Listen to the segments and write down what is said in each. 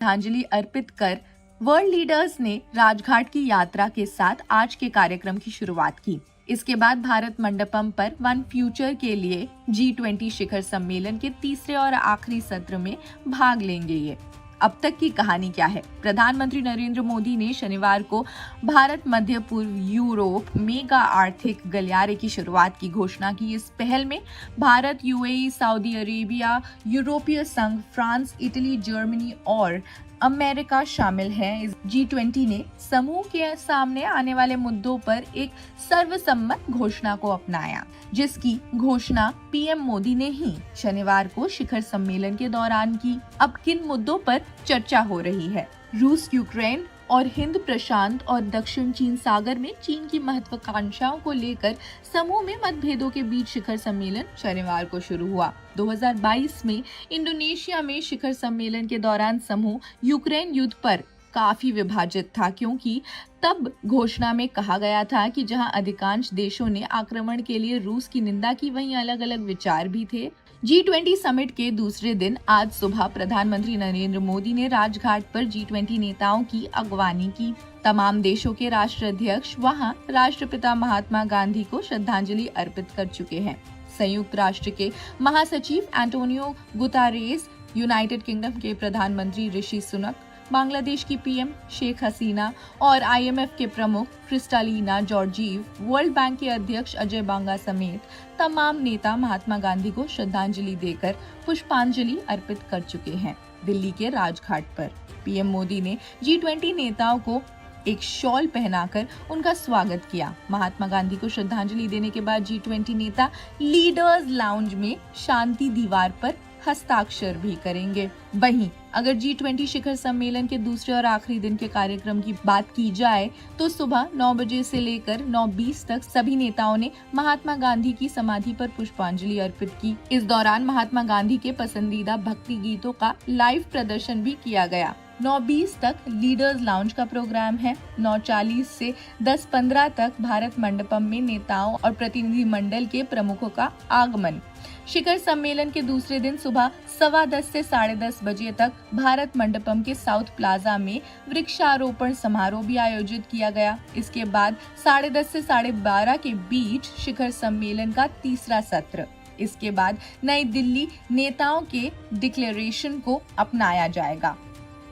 श्रद्धांजलि अर्पित कर world leaders ने राजघाट की यात्रा के साथ आज के कार्यक्रम की शुरुआत की। इसके बाद भारत मंडपम पर वन फ्यूचर के लिए G20 शिखर सम्मेलन के तीसरे और आखिरी सत्र में भाग लेंगे। ये अब तक की कहानी क्या है? प्रधानमंत्री नरेंद्र मोदी ने शनिवार को भारत मध्य पूर्व यूरोप मेगा आर्थिक गलियारे की शुरुआत की घोषणा की। इस पहल में भारत, यूएई, सऊदी अरेबिया, यूरोपीय संघ, फ्रांस, इटली, जर्मनी और अमेरिका शामिल है। इस G20 ने समूह के सामने आने वाले मुद्दों पर एक सर्वसम्मत घोषणा को अपनाया, जिसकी घोषणा पीएम मोदी ने ही शनिवार को शिखर सम्मेलन के दौरान की। अब किन मुद्दों पर चर्चा हो रही है? रूस, यूक्रेन और हिंद प्रशांत और दक्षिण चीन सागर में चीन की महत्वाकांक्षाओं को लेकर समूह में मतभेदों के बीच शिखर सम्मेलन शनिवार को शुरू हुआ। 2022 में इंडोनेशिया में शिखर सम्मेलन के दौरान समूह यूक्रेन युद्ध पर काफी विभाजित था, क्योंकि तब घोषणा में कहा गया था कि जहां अधिकांश देशों ने आक्रमण के लिए रूस की निंदा की, वहीं अलग अलग विचार भी थे। G20 समिट के दूसरे दिन आज सुबह प्रधानमंत्री नरेंद्र मोदी ने राजघाट पर G20 नेताओं की अगवानी की। तमाम देशों के राष्ट्राध्यक्ष वहां राष्ट्रपिता महात्मा गांधी को श्रद्धांजलि अर्पित कर चुके हैं। संयुक्त राष्ट्र के महासचिव एंटोनियो गुतारेस, यूनाइटेड किंगडम के प्रधानमंत्री ऋषि सुनक, बांग्लादेश की पीएम शेख हसीना और IMF के प्रमुख क्रिस्टालिना जॉर्जीव, वर्ल्ड बैंक के अध्यक्ष अजय बांगा समेत तमाम नेता महात्मा गांधी को श्रद्धांजलि देकर पुष्पांजलि अर्पित कर चुके हैं। दिल्ली के राजघाट पर पीएम मोदी ने G20 नेताओं को एक शॉल पहनाकर उनका स्वागत किया। महात्मा गांधी को श्रद्धांजलि देने के बाद G20 नेता लीडर्स लाउंज में शांति दीवार पर हस्ताक्षर भी करेंगे। वहीं अगर G20 शिखर सम्मेलन के दूसरे और आखिरी दिन के कार्यक्रम की बात की जाए तो सुबह 9 बजे से लेकर 9:20 तक सभी नेताओं ने महात्मा गांधी की समाधि पर पुष्पांजलि अर्पित की। इस दौरान महात्मा गांधी के पसंदीदा भक्ति गीतों का लाइव प्रदर्शन भी किया गया। 9:20 तक लीडर्स लाउंज का प्रोग्राम है। 9:40 से 10:15 तक भारत मंडपम में नेताओं और प्रतिनिधि मंडल के प्रमुखों का आगमन। शिखर सम्मेलन के दूसरे दिन सुबह 10:15 से 10:30 बजे तक भारत मंडपम के साउथ प्लाजा में वृक्षारोपण समारोह भी आयोजित किया गया। इसके बाद 10:30 से 12:30 के बीच शिखर सम्मेलन का तीसरा सत्र। इसके बाद नई दिल्ली नेताओं के डिक्लेरेशन को अपनाया जाएगा।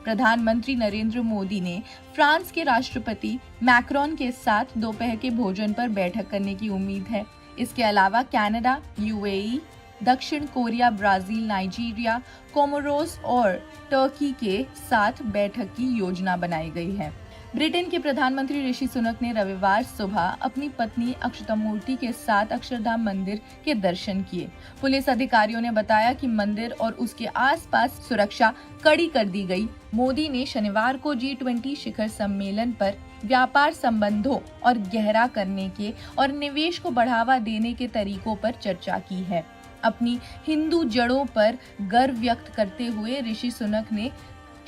प्रधानमंत्री नरेंद्र मोदी ने फ्रांस के राष्ट्रपति मैक्रोन के साथ दोपहर के भोजन पर बैठक करने की उम्मीद है। इसके अलावा कनाडा, यूएई, दक्षिण कोरिया, ब्राजील, नाइजीरिया, कोमोरोस और टर्की के साथ बैठक की योजना बनाई गई है। ब्रिटेन के प्रधानमंत्री ऋषि सुनक ने रविवार सुबह अपनी पत्नी अक्षता मूर्ति के साथ अक्षरधाम मंदिर के दर्शन किए। पुलिस अधिकारियों ने बताया कि मंदिर और उसके आसपास सुरक्षा कड़ी कर दी गई। मोदी ने शनिवार को G20 शिखर सम्मेलन पर व्यापार संबंधों और गहरा करने के और निवेश को बढ़ावा देने के तरीकों पर चर्चा की है। अपनी हिंदू जड़ों पर गर्व व्यक्त करते हुए ऋषि सुनक ने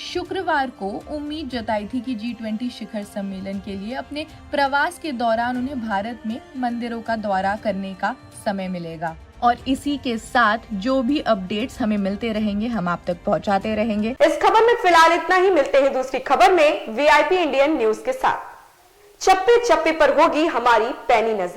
शुक्रवार को उम्मीद जताई थी कि G20 शिखर सम्मेलन के लिए अपने प्रवास के दौरान उन्हें भारत में मंदिरों का दौरा करने का समय मिलेगा। और इसी के साथ जो भी अपडेट्स हमें मिलते रहेंगे हम आप तक पहुंचाते रहेंगे। इस खबर में फिलहाल इतना ही। मिलते हैं दूसरी खबर में VIP इंडियन न्यूज के साथ। चप्पे चप्पे पर होगी हमारी पैनी नजर।